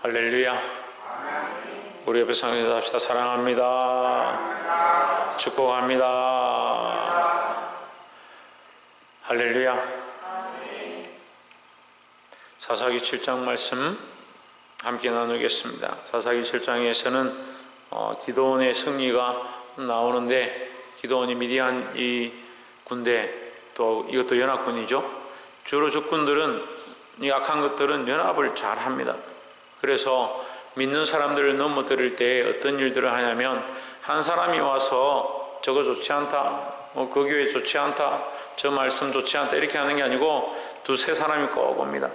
할렐루야. 우리 옆에 상에서 합시다. 사랑합니다. 축복합니다. 할렐루야. 사사기 7장 말씀 함께 나누겠습니다. 사사기 7장에서는 기드온의 승리가 나오는데, 기드온이 미디안 이 군대, 또 이것도 연합군이죠. 주로 적군들은, 이 악한 것들은 연합을 잘 합니다. 그래서 믿는 사람들을 넘어뜨릴 때 어떤 일들을 하냐면, 한 사람이 와서 저거 좋지 않다, 그 교회 좋지 않다, 저 말씀 좋지 않다 이렇게 하는 게 아니고 두세 사람이 꼭 옵니다.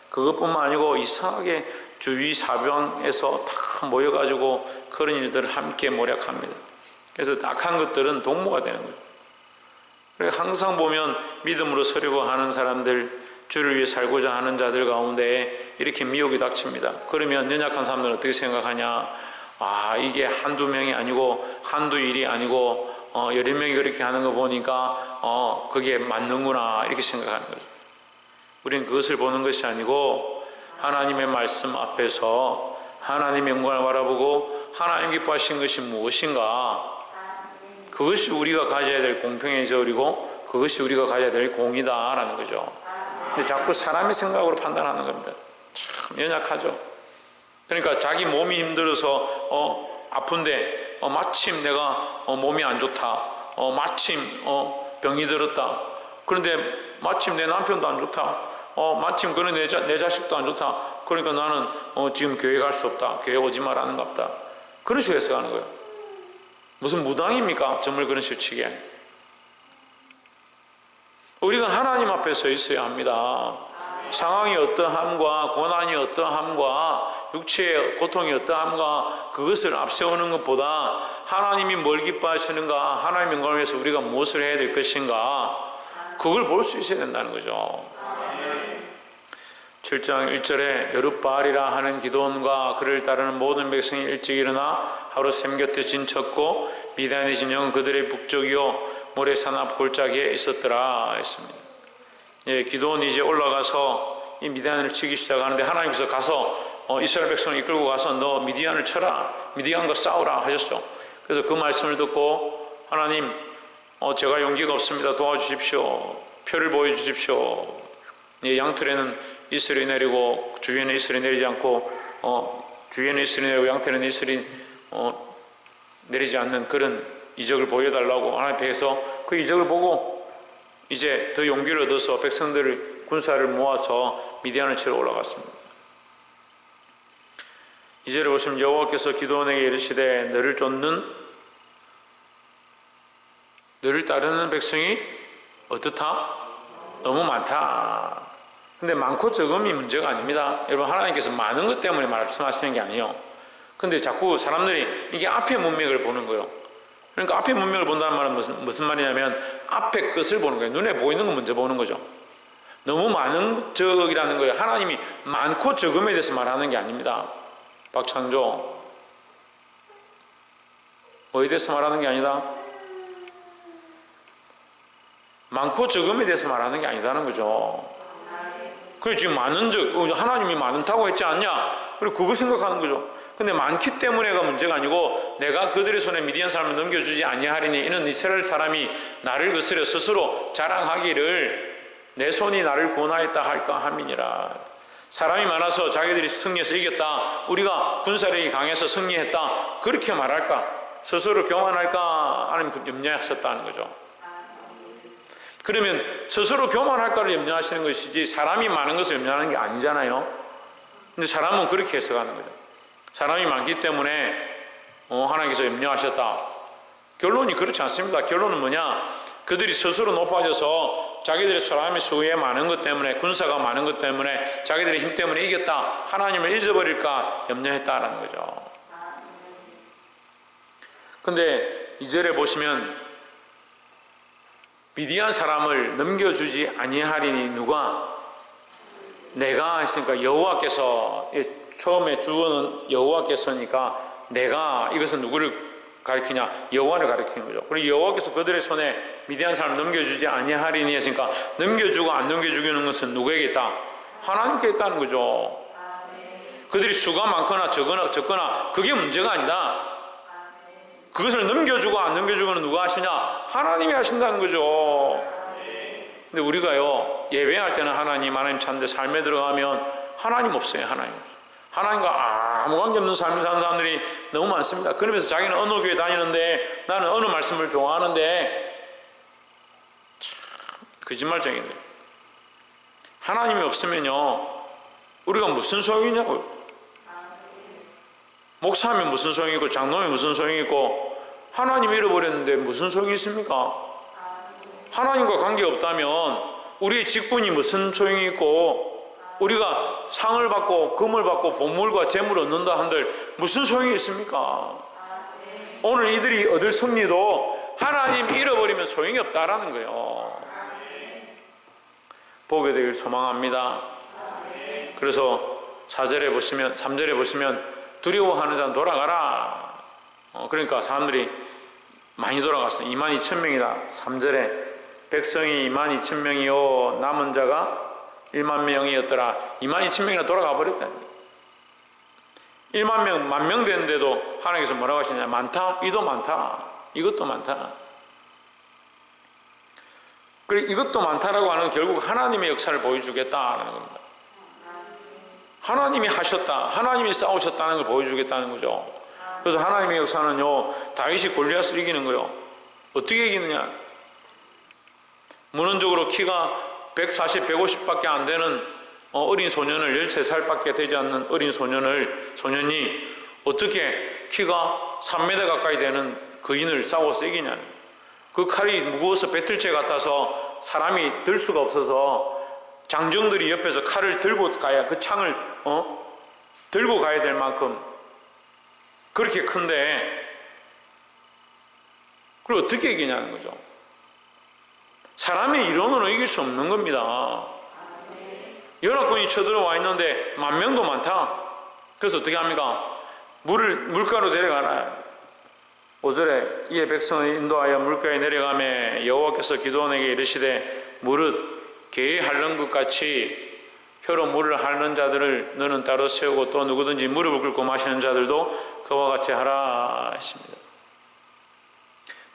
그것뿐만 아니고 이상하게 주위 사방에서 다 모여가지고 그런 일들을 함께 모략합니다. 그래서 악한 것들은 동무가 되는 거예요. 그래서 항상 보면 믿음으로 서려고 하는 사람들, 주를 위해 살고자 하는 자들 가운데 이렇게 미혹이 닥칩니다. 그러면 연약한 사람들은 어떻게 생각하냐? 이게 한두 명이 아니고 한두 일이 아니고 여러 명이 그렇게 하는 거 보니까 그게 맞는구나 이렇게 생각하는 거죠. 우리는 그것을 보는 것이 아니고 하나님의 말씀 앞에서 하나님의 영광을 바라보고 하나님 기뻐하신 것이 무엇인가, 그것이 우리가 가져야 될 공평의 저울이고 그것이 우리가 가져야 될 공이다라는 거죠. 근데 자꾸 사람의 생각으로 판단하는 겁니다. 참 연약하죠. 그러니까 자기 몸이 힘들어서 아픈데 마침 내가 몸이 안 좋다, 마침 병이 들었다, 그런데 마침 내 남편도 안 좋다, 마침 그런 내 자식도 안 좋다, 그러니까 나는 지금 교회 갈 수 없다, 교회 오지 말라는 것 같다, 그런 식으로 해석하는 거예요. 무슨 무당입니까? 정말 그런 식으로 치게. 우리가 하나님 앞에 서 있어야 합니다. 상황이 어떠함과 고난이 어떠함과 육체의 고통이 어떠함과 그것을 앞세우는 것보다 하나님이 뭘 기뻐하시는가, 하나님의 영광을 위해서 우리가 무엇을 해야 될 것인가, 그걸 볼 수 있어야 된다는 거죠. 7장 1절에 여룻바알이라 하는 기드온과 그를 따르는 모든 백성이 일찍 일어나 하루 샘 곁에 진쳤고 미디안의 진영은 그들의 북쪽이요 모래산 앞 골짜기에 있었더라 했습니다. 기드온이 이제 올라가서 이 미디안을 치기 시작하는데, 하나님께서 가서 이스라엘 백성을 이끌고 가서 너 미디안을 쳐라, 미디안과 싸우라 하셨죠. 그래서 그 말씀을 듣고 하나님, 제가 용기가 없습니다, 도와주십시오, 표를 보여주십시오. 양털에는 이슬이 내리고 주위에는 이슬이 내리지 않고 주위에는 이슬이 내리고 양털에는 이슬이 내리지 않는 그런 이적을 보여달라고 하나님께서 그 이적을 보고 이제 더 용기를 얻어서 백성들을, 군사를 모아서 미디안을 치러 올라갔습니다. 이제를 보시면 여호와께서 기드온에게 이르시되 너를 쫓는, 너를 따르는 백성이 어떻다? 너무 많다. 근데 많고 적음이 문제가 아닙니다. 여러분, 하나님께서 많은 것 때문에 말씀하시는 게 아니에요. 근데 자꾸 사람들이 이게 앞의 문맥을 보는 거예요. 그러니까 앞의 문맥을 본다는 말은 무슨 말이냐면 앞의 것을 보는 거예요. 눈에 보이는 거 먼저 보는 거죠. 너무 많은 적이라는 거예요. 하나님이 많고 적음에 대해서 말하는 게 아닙니다. 박창조, 뭐에 대해서 말하는 게 아니다? 많고 적음에 대해서 말하는 게 아니다는 거죠. 그래, 지금 많은 적, 하나님이 많다고 했지 않냐? 그리고 그거 생각하는 거죠. 근데 많기 때문에가 문제가 아니고, 내가 그들의 손에 미디안 사람을 넘겨주지 아니하리니 이는 이스라엘 사람이 나를 거스려 스스로 자랑하기를 내 손이 나를 구원하였다 할까 함이니라. 사람이 많아서 자기들이 승리해서 이겼다, 우리가 군사력이 강해서 승리했다, 그렇게 말할까? 스스로 교만할까? 하나님 염려하셨다는 거죠. 그러면 스스로 교만할까를 염려하시는 것이지 사람이 많은 것을 염려하는 게 아니잖아요. 근데 사람은 그렇게 해석하는 거죠. 사람이 많기 때문에 하나님께서 염려하셨다. 결론이 그렇지 않습니다. 결론은 뭐냐? 그들이 스스로 높아져서 자기들의 사람의 수에 많은 것 때문에, 군사가 많은 것 때문에, 자기들의 힘 때문에 이겼다, 하나님을 잊어버릴까 염려했다라는 거죠. 근데 2절에 보시면 미디안 사람을 넘겨주지 아니하리니 누가? 내가 했으니까 여호와께서, 처음에 주어는 여호와께서니까 내가, 이것은 누구를 가리키냐? 여호와를 가리키는 거죠. 그리고 여호와께서 그들의 손에 미디안 사람을 넘겨주지 아니하리니 했으니까 넘겨주고 안 넘겨주는 것은 누구에게 있다? 하나님께 있다는 거죠. 그들이 수가 많거나 적거나 그게 문제가 아니다. 그것을 넘겨주고 안 넘겨주고는 누가 하시냐? 하나님이 하신다는 거죠. 근데 우리가요, 예배할 때는 하나님 찾는데 삶에 들어가면 하나님 없어요. 하나님과 아무 관계없는 삶을 사는 사람들이 너무 많습니다. 그러면서 자기는 어느 교회 다니는데 나는 어느 말씀을 좋아하는데, 참 거짓말쟁이들. 하나님이 없으면요, 우리가 무슨 소용이 있냐고요. 목사하면 무슨 소용이 있고 장로하면 무슨 소용이 있고, 하나님 잃어버렸는데 무슨 소용이 있습니까? 하나님과 관계없다면 우리의 직분이 무슨 소용이 있고, 우리가 상을 받고 금을 받고 보물과 재물을 얻는다 한들 무슨 소용이 있습니까? 오늘 이들이 얻을 승리도 하나님 잃어버리면 소용이 없다라는 거예요. 보게 되길 소망합니다. 그래서 4절에 보시면, 3절에 보시면 두려워하는 자는 돌아가라. 그러니까 사람들이 많이 돌아갔어요. 22,000명이다. 3절에 백성이 22,000명이요 남은 자가 10,000명이었더라. 22,000명이나 돌아가 버렸다. 10,000명, 10,000명 되는데도 하나님께서 뭐라고 하시냐? 많다? 이도 많다. 이것도 많다. 그리고 이것도 많다라고 하는 결국 하나님의 역사를 보여주겠다는 겁니다. 하나님이 하셨다, 하나님이 싸우셨다는 걸 보여주겠다는 거죠. 그래서 하나님의 역사는요, 다윗이 골리앗을 이기는 거예요. 어떻게 이기느냐? 문헌적으로 키가 140, 150밖에 안 되는 어린 소년을, 13살밖에 되지 않는 어린 소년이 어떻게 키가 3m 가까이 되는 거인을 싸워서 이기냐는, 그 칼이 무거워서 배틀째 같아서 사람이 들 수가 없어서 장정들이 옆에서 칼을 들고 가야, 그 창을 들고 가야 될 만큼 그렇게 큰데, 그걸 어떻게 이기냐는 거죠. 사람의 이론으로 이길 수 없는 겁니다. 연합군이 쳐들어와 있는데 10,000명도 많다. 그래서 어떻게 합니까? 물가로 내려가라. 5절에 이에 백성을 인도하여 물가에 내려가매 여호와께서 기드온에게 이르시되 무릇 개의 핥는 것 같이 혀로 물을 핥는 자들을 너는 따로 세우고 또 누구든지 무릎을 꿇고 마시는 자들도 그와 같이 하라 했습니다.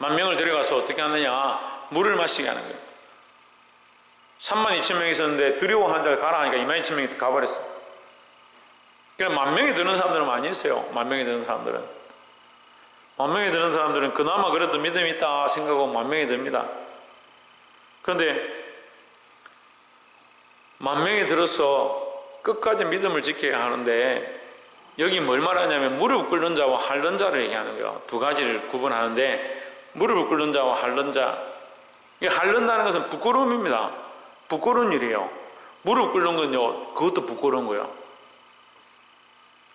10,000명을 데려가서 어떻게 하느냐? 물을 마시게 하는 거예요. 32,000명이 있었는데 두려워한 자가 가라 하니까 22,000명이 가버렸어요. 그냥 10,000명이 드는 사람들은 많이 있어요. 10,000명이 드는 사람들은. 10,000명이 드는 사람들은 그나마 그래도 믿음이 있다 생각하고 10,000명이 듭니다. 그런데 10,000명이 들어서 끝까지 믿음을 지켜야 하는데, 여기 뭘 말하냐면 무릎 꿇는 자와 핥는 자를 얘기하는 거예요. 두 가지를 구분하는데, 무릎을 꿇는 자와 핥는 자, 이게 핥는다는 것은 부끄러움입니다. 부끄러운 일이에요. 무릎 꿇는 건요, 그것도 부끄러운 거예요.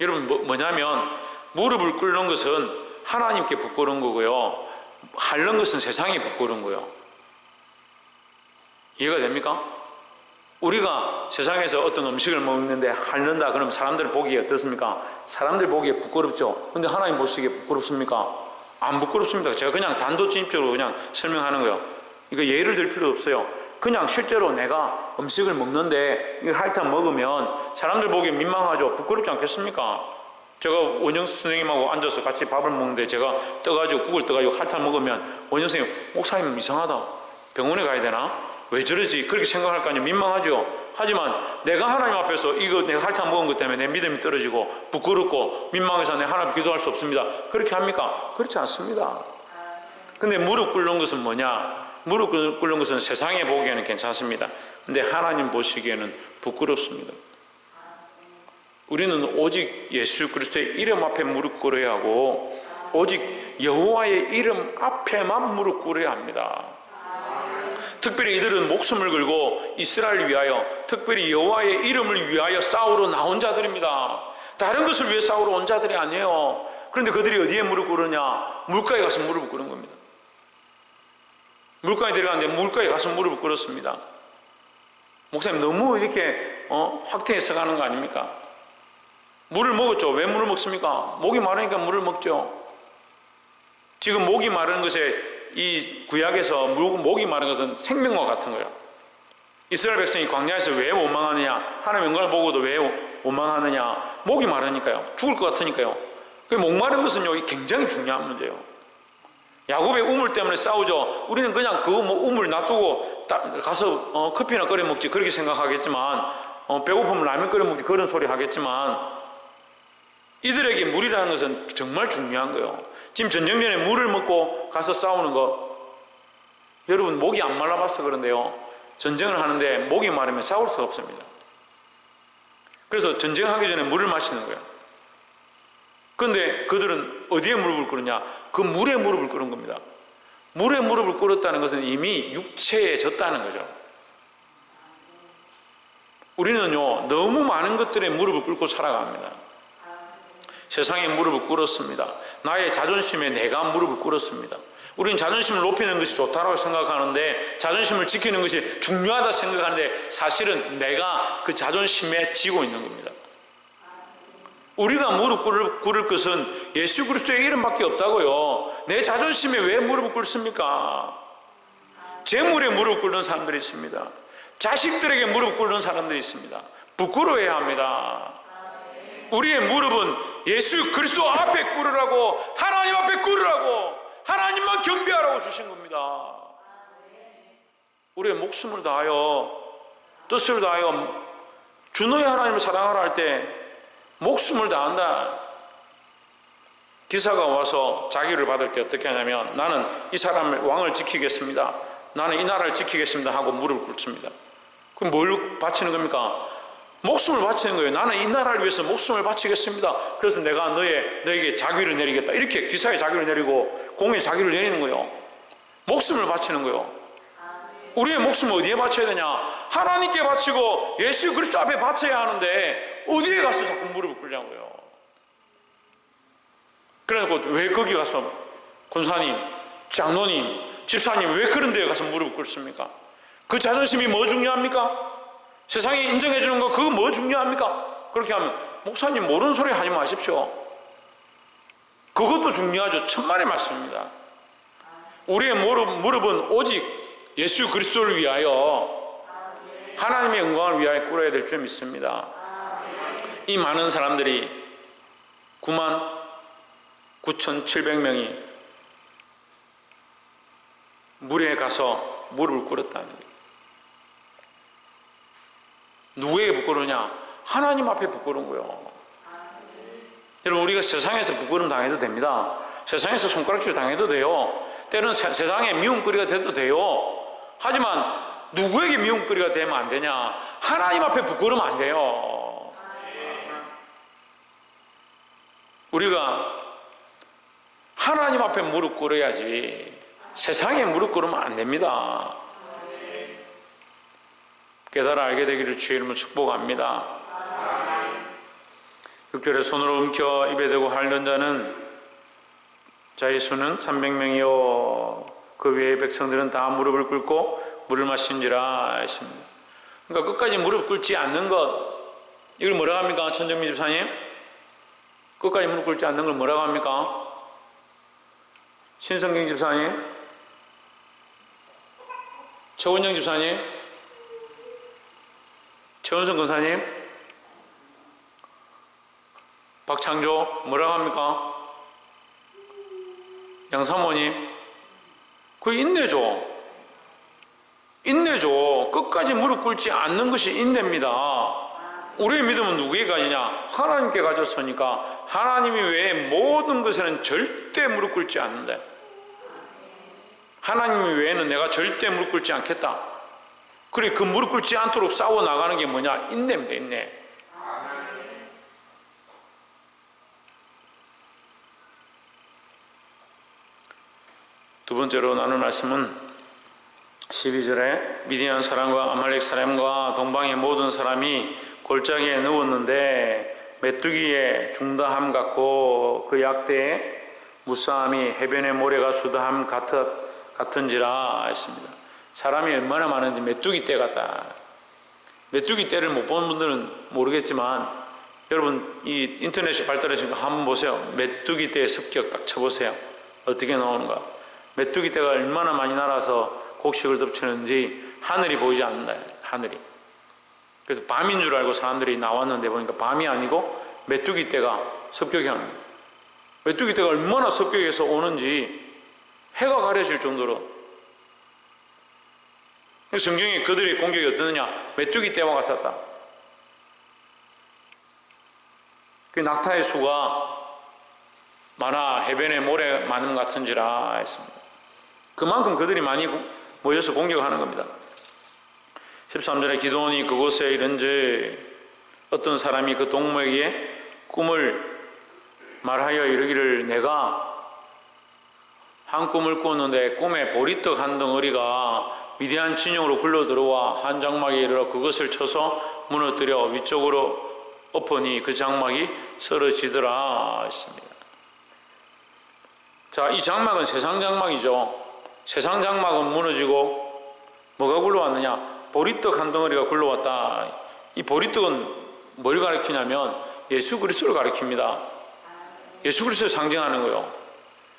여러분, 뭐냐면 무릎을 꿇는 것은 하나님께 부끄러운 거고요, 핥는 것은 세상에 부끄러운 거예요. 이해가 됩니까? 우리가 세상에서 어떤 음식을 먹는데 핥는다 그러면 사람들 보기에 어떻습니까? 사람들 보기에 부끄럽죠. 근데 하나님 보시기에 부끄럽습니까? 안 부끄럽습니다. 제가 그냥 단도직입적으로 그냥 설명하는 거예요. 이거 예를 들 필요 없어요. 그냥 실제로 내가 음식을 먹는데 이걸 핥아 먹으면 사람들 보기에 민망하죠. 부끄럽지 않겠습니까? 제가 원영수 선생님하고 앉아서 같이 밥을 먹는데 제가 국을 떠가지고 핥아 먹으면 원영수 선생님, 목사님 이상하다, 병원에 가야 되나? 왜 저러지? 그렇게 생각할 거 아니에요. 민망하죠. 하지만 내가 하나님 앞에서 이거 내가 핥아 먹은 것 때문에 내 믿음이 떨어지고 부끄럽고 민망해서 내가 하나님 기도할 수 없습니다. 그렇게 합니까? 그렇지 않습니다. 근데 무릎 꿇는 것은 뭐냐? 무릎 꿇는 것은 세상에 보기에는 괜찮습니다. 근데 하나님 보시기에는 부끄럽습니다. 우리는 오직 예수 그리스도의 이름 앞에 무릎 꿇어야 하고, 오직 여호와의 이름 앞에만 무릎 꿇어야 합니다. 특별히 이들은 목숨을 걸고 이스라엘을 위하여, 특별히 여호와의 이름을 위하여 싸우러 나온 자들입니다. 다른 것을 위해 싸우러 온 자들이 아니에요. 그런데 그들이 어디에 무릎 꿇으냐? 물가에 가서 무릎을 꿇은 겁니다. 물가에 들어갔는데 물가에 가서 무릎을 꿇었습니다. 목사님 너무 이렇게 확대해서 가는 거 아닙니까? 물을 먹었죠. 왜 물을 먹습니까? 목이 마르니까 물을 먹죠. 지금 목이 마르는 것에, 이 구약에서 목이 마른 것은 생명과 같은 거예요. 이스라엘 백성이 광야에서 왜 원망하느냐? 하나님의 영광을 보고도 왜 원망하느냐? 목이 마르니까요. 죽을 것 같으니까요. 그 목마른 것은요, 굉장히 중요한 문제예요. 야곱의 우물 때문에 싸우죠. 우리는 그냥 그 우물 놔두고 가서 커피나 끓여 먹지 그렇게 생각하겠지만, 배고프면 라면 끓여 먹지 그런 소리 하겠지만, 이들에게 물이라는 것은 정말 중요한 거예요. 지금 전쟁 전에 물을 먹고 가서 싸우는 거, 여러분 목이 안 말라봐서 그런데요, 전쟁을 하는데 목이 마르면 싸울 수가 없습니다. 그래서 전쟁하기 전에 물을 마시는 거예요. 그런데 그들은 어디에 무릎을 꿇느냐? 그 물에 무릎을 꿇은 겁니다. 물에 무릎을 꿇었다는 것은 이미 육체에 졌다는 거죠. 우리는요, 너무 많은 것들에 무릎을 꿇고 살아갑니다. 세상에 무릎을 꿇었습니다. 나의 자존심에 내가 무릎을 꿇었습니다. 우리는 자존심을 높이는 것이 좋다고 생각하는데, 자존심을 지키는 것이 중요하다 생각하는데, 사실은 내가 그 자존심에 지고 있는 겁니다. 우리가 무릎 꿇을 것은 예수 그리스도의 이름밖에 없다고요. 내 자존심에 왜 무릎을 꿇습니까? 재물에 무릎 꿇는 사람들이 있습니다. 자식들에게 무릎 꿇는 사람들이 있습니다. 부끄러워해야 합니다. 우리의 무릎은 예수 그리스도 앞에 꿇으라고, 하나님 앞에 꿇으라고, 하나님만 경배하라고 주신 겁니다. 우리의 목숨을 다하여, 뜻을 다하여 주 너의 하나님을 사랑하라 할 때 목숨을 다한다. 기사가 와서 자기를 받을 때 어떻게 하냐면, 나는 이 사람을, 왕을 지키겠습니다, 나는 이 나라를 지키겠습니다 하고 무릎을 꿇습니다. 그럼 뭘 바치는 겁니까? 목숨을 바치는 거예요. 나는 이 나라를 위해서 목숨을 바치겠습니다. 그래서 내가 너에게 자귀를 내리겠다. 이렇게 기사의 자귀를 내리고 공의 자귀를 내리는 거예요. 목숨을 바치는 거예요. 우리의 목숨을 어디에 바쳐야 되냐? 하나님께 바치고 예수 그리스도 앞에 바쳐야 하는데 어디에 가서 자꾸 무릎을 꿇냐고요. 그래서 왜 거기 가서 권사님, 장로님, 집사님 왜 그런 데에 가서 무릎을 꿇습니까? 그 자존심이 뭐 중요합니까? 세상에 인정해 주는 거 그거 뭐 중요합니까? 그렇게 하면 목사님 모르는 소리 하지 마십시오. 그것도 중요하죠. 천만의 말씀입니다. 우리의 무릎은 오직 예수 그리스도를 위하여, 하나님의 영광을 위하여 꿇어야 될 줄 믿습니다. 이 많은 사람들이 99,700명이 물에 가서 무릎을 꿇었다는 거예요. 누구에게 부끄러우냐? 하나님 앞에 부끄러운 거예요. 여러분, 우리가 세상에서 부끄러움 당해도 됩니다. 세상에서 손가락질 당해도 돼요. 때로는 세상에 미움거리가 돼도 돼요. 하지만 누구에게 미움거리가 되면 안 되냐? 하나님 앞에 부끄러우면 안 돼요. 우리가 하나님 앞에 무릎 꿇어야지 세상에 무릎 꿇으면 안 됩니다. 깨달아 알게 되기를 주의 이름으로 축복합니다. 6절에 손으로 움켜 입에 대고 하려는 자는 자의 수는 300명이요 그 외의 백성들은 다 무릎을 꿇고 물을 마신지라 했습니다. 그러니까 끝까지 무릎 꿇지 않는 것, 이걸 뭐라고 합니까? 천정미 집사님, 끝까지 무릎 꿇지 않는 걸 뭐라고 합니까? 신성경 집사님, 최원영 집사님, 최원성 권사님, 박창조 뭐라고 합니까? 양사모님, 그 인내죠. 인내죠. 끝까지 무릎 꿇지 않는 것이 인내입니다. 우리의 믿음은 누구에게 가지냐? 하나님께 가졌으니까 하나님이 외에 모든 것에는 절대 무릎 꿇지 않는다. 하나님 외에는 내가 절대 무릎 꿇지 않겠다. 그래, 그 무릎 꿇지 않도록 싸워 나가는 게 뭐냐? 인내입니다. 인내. 두 번째로 나눌 말씀은 12절에 미디안 사람과 아말렉 사람과 동방의 모든 사람이 골짜기에 누웠는데 메뚜기의 중다함 같고 그 약대에 무싸함이 해변의 모래가 수다함 같은지라 했습니다. 사람이 얼마나 많은지 메뚜기 떼 같다. 메뚜기 떼를 못 본 분들은 모르겠지만 여러분 이 인터넷이 발달해지니까 한번 보세요. 메뚜기 떼의 습격 딱 쳐보세요. 어떻게 나오는가. 메뚜기 떼가 얼마나 많이 날아서 곡식을 덮치는지 하늘이 보이지 않는다. 하늘이. 그래서 밤인 줄 알고 사람들이 나왔는데 보니까 밤이 아니고 메뚜기 떼가 습격해 합니다. 메뚜기 떼가 얼마나 습격해서 오는지 해가 가려질 정도로. 성경에 그들의 공격이 어떠느냐? 메뚜기 떼와 같았다. 그 낙타의 수가 많아 해변에 모래 많음 같은지라 했습니다. 그만큼 그들이 많이 모여서 공격하는 겁니다. 13절에 기드온이 그곳에 이른즉 어떤 사람이 그 동무에게 꿈을 말하여 이르기를 내가 한 꿈을 꾸었는데 꿈에 보리떡 한 덩어리가 미디안 진영으로 굴러들어와 한 장막에 이르러 그것을 쳐서 무너뜨려 위쪽으로 엎으니 그 장막이 쓰러지더라 했습니다. 자, 이 장막은 세상 장막이죠. 세상 장막은 무너지고 뭐가 굴러왔느냐? 보리떡 한 덩어리가 굴러왔다. 이 보리떡은 뭘 가리키냐면 예수 그리스도를 가리킵니다. 예수 그리스도를 상징하는 거예요.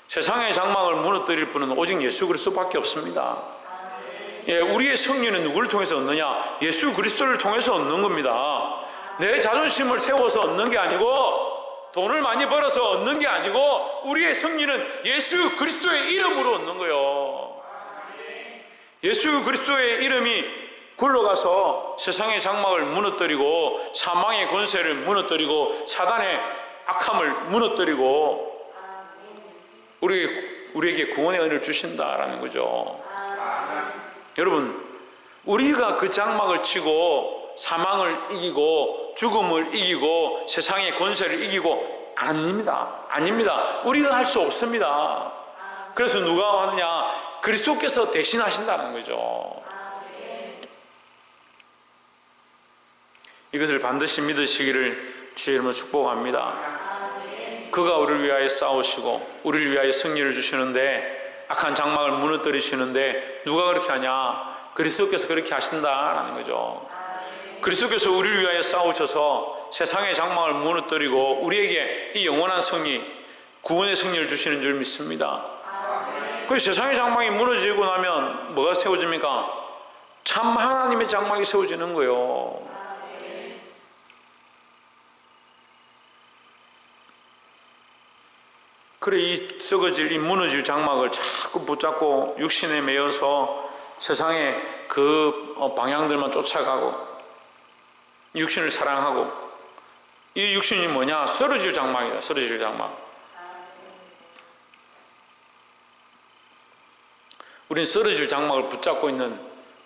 세상의 장막을 무너뜨릴 분은 오직 예수 그리스도밖에 없습니다. 예, 우리의 승리는 누구를 통해서 얻느냐? 예수 그리스도를 통해서 얻는 겁니다. 내 자존심을 세워서 얻는 게 아니고, 돈을 많이 벌어서 얻는 게 아니고, 우리의 승리는 예수 그리스도의 이름으로 얻는 거예요. 예수 그리스도의 이름이 굴러가서 세상의 장막을 무너뜨리고 사망의 권세를 무너뜨리고 사단의 악함을 무너뜨리고 우리에게 구원의 은혜를 주신다라는 거죠. 여러분, 우리가 그 장막을 치고 사망을 이기고 죽음을 이기고 세상의 권세를 이기고 아닙니다. 우리가 할 수 없습니다. 그래서 누가 하느냐? 그리스도께서 대신하신다는 거죠. 이것을 반드시 믿으시기를 주의 이름으로 축복합니다. 그가 우리를 위하여 싸우시고 우리를 위하여 승리를 주시는데, 악한 장막을 무너뜨리시는데 누가 그렇게 하냐? 그리스도께서 그렇게 하신다라는 거죠. 그리스도께서 우리를 위하여 싸우셔서 세상의 장막을 무너뜨리고 우리에게 이 영원한 승리, 구원의 승리를 주시는 줄 믿습니다. 그 세상의 장막이 무너지고 나면 뭐가 세워집니까? 참 하나님의 장막이 세워지는 거예요. 그래, 이 썩어질, 이 무너질 장막을 자꾸 붙잡고 육신에 매여서 세상의 그 방향들만 쫓아가고 육신을 사랑하고, 이 육신이 뭐냐? 쓰러질 장막이다. 쓰러질 장막. 우리는 쓰러질 장막을 붙잡고 있는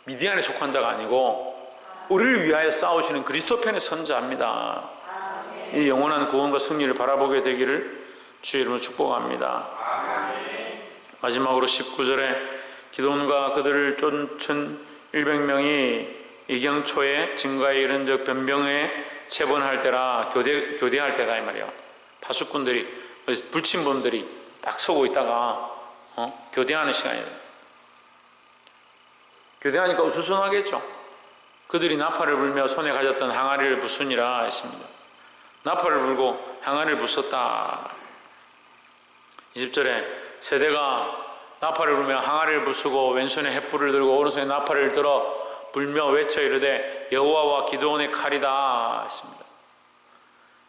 미디안에 속한 자가 아니고 우리를 위하여 싸우시는 그리스도 편의 선자입니다. 이 영원한 구원과 승리를 바라보게 되기를 주의 이름으로 축복합니다. 마지막으로 19절에 기드온과 그들을 쫓은 100명이 이경초에 증거에 이른즉 변병에 체번할 때라 교대할 때다 이 말이야. 파수꾼들이, 불침범들이 딱 서고 있다가 교대하는 시간이다. 교대하니까 우수순하겠죠. 그들이 나팔을 불며 손에 가졌던 항아리를 부수니라 했습니다. 나팔을 불고 항아리를 부쉈다. 20절에 세대가 나팔을 불며 항아리를 부수고 왼손에 횃불을 들고 오른손에 나팔을 들어 불며 외쳐 이르되 여호와와 기드온의 칼이다 했습니다.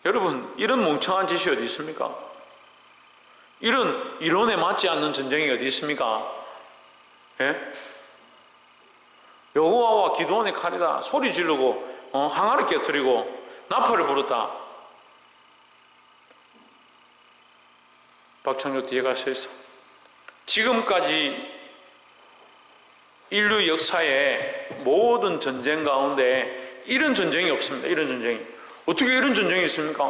여러분, 이런 멍청한 짓이 어디 있습니까? 이런 이론에 맞지 않는 전쟁이 어디 있습니까? 예? 여호와와 기드온의 칼이다 소리 지르고 항아리 깨뜨리고 나팔을 불었다. 박창조 뒤에 가서 있어. 지금까지 인류 역사의 모든 전쟁 가운데 이런 전쟁이 없습니다. 이런 전쟁이. 어떻게 이런 전쟁이 있습니까?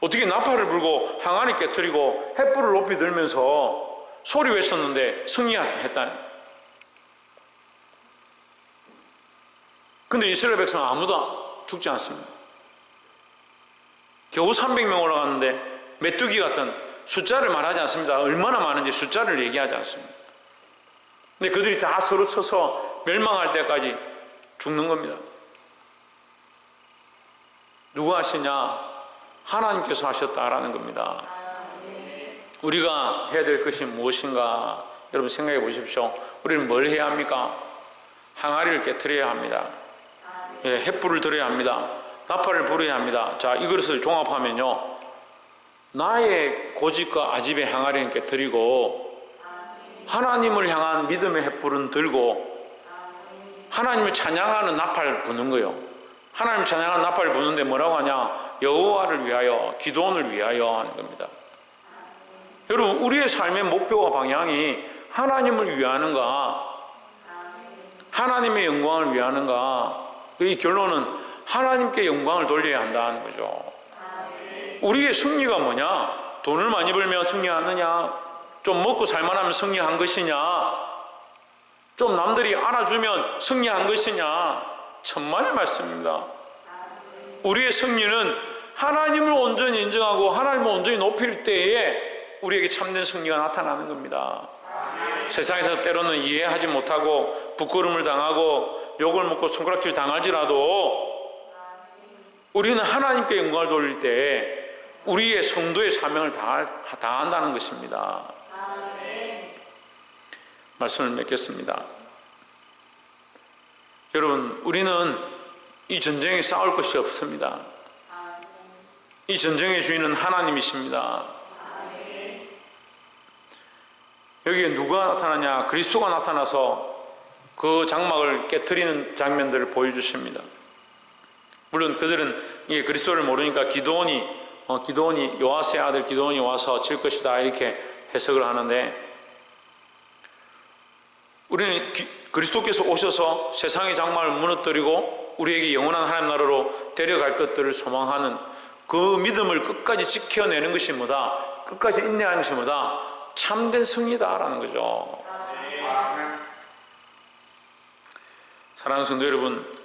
어떻게 나팔을 불고 항아리 깨뜨리고 횃불을 높이 들면서 소리 외쳤는데 승리했다. 근데 이스라엘 백성 아무도 죽지 않습니다. 겨우 300명 올라갔는데 메뚜기 같은 숫자를 말하지 않습니다. 얼마나 많은지 숫자를 얘기하지 않습니다. 근데 그들이 다 서로 쳐서 멸망할 때까지 죽는 겁니다. 누가 하시냐? 하나님께서 하셨다라는 겁니다. 우리가 해야 될 것이 무엇인가? 여러분 생각해 보십시오. 우리는 뭘 해야 합니까? 항아리를 깨트려야 합니다. 예, 횃불을 들어야 합니다. 나팔을 불어야 합니다. 자, 이것을 종합하면요, 나의 고집과 아집에 향하려는 게 드리고, 하나님을 향한 믿음의 횃불은 들고, 하나님을 찬양하는 나팔 부는 거예요. 하나님을 찬양하는 나팔 부는데 뭐라고 하냐? 여호와를 위하여, 기도원을 위하여 하는 겁니다. 여러분, 우리의 삶의 목표와 방향이 하나님을 위하는가, 하나님의 영광을 위하는가? 이 결론은 하나님께 영광을 돌려야 한다는 거죠. 우리의 승리가 뭐냐? 돈을 많이 벌면 승리하느냐? 좀 먹고 살만하면 승리한 것이냐? 좀 남들이 알아주면 승리한 것이냐? 천만의 말씀입니다. 우리의 승리는 하나님을 온전히 인정하고 하나님을 온전히 높일 때에 우리에게 참된 승리가 나타나는 겁니다. 세상에서 때로는 이해하지 못하고 부끄러움을 당하고 욕을 먹고 손가락질 당할지라도 우리는 하나님께 영광을 돌릴 때 우리의 성도의 사명을 다한다는 것입니다. 말씀을 맺겠습니다. 여러분, 우리는 이 전쟁에 싸울 것이 없습니다. 이 전쟁의 주인은 하나님이십니다. 여기에 누가 나타나냐? 그리스도가 나타나서 그 장막을 깨트리는 장면들을 보여주십니다. 물론 그들은 이 그리스도를 모르니까 기드온이 요아스의 아들 기드온이 와서 질 것이다 이렇게 해석을 하는데, 우리는 그리스도께서 오셔서 세상의 장막을 무너뜨리고 우리에게 영원한 하나님 나라로 데려갈 것들을 소망하는 그 믿음을 끝까지 지켜내는 것이 뭐다? 끝까지 인내하는 것이 뭐다? 참된 승리다라는 거죠. 사랑하는 성도 여러분,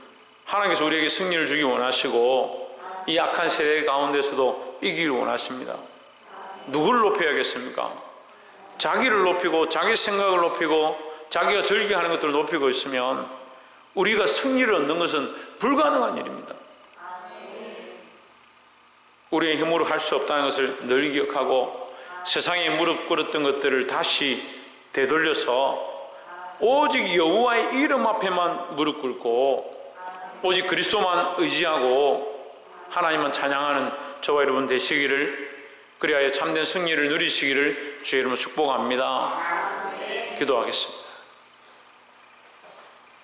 하나님께서 우리에게 승리를 주기 원하시고 이 악한 세대 가운데서도 이기를 원하십니다. 누구를 높여야겠습니까? 자기를 높이고 자기 생각을 높이고 자기가 즐겨하는 것들을 높이고 있으면 우리가 승리를 얻는 것은 불가능한 일입니다. 우리의 힘으로 할 수 없다는 것을 늘 기억하고 세상에 무릎 꿇었던 것들을 다시 되돌려서 오직 여호와의 이름 앞에만 무릎 꿇고 오직 그리스도만 의지하고 하나님만 찬양하는 저와 여러분 되시기를, 그리하여 참된 승리를 누리시기를 주의 이름으로 축복합니다. 기도하겠습니다.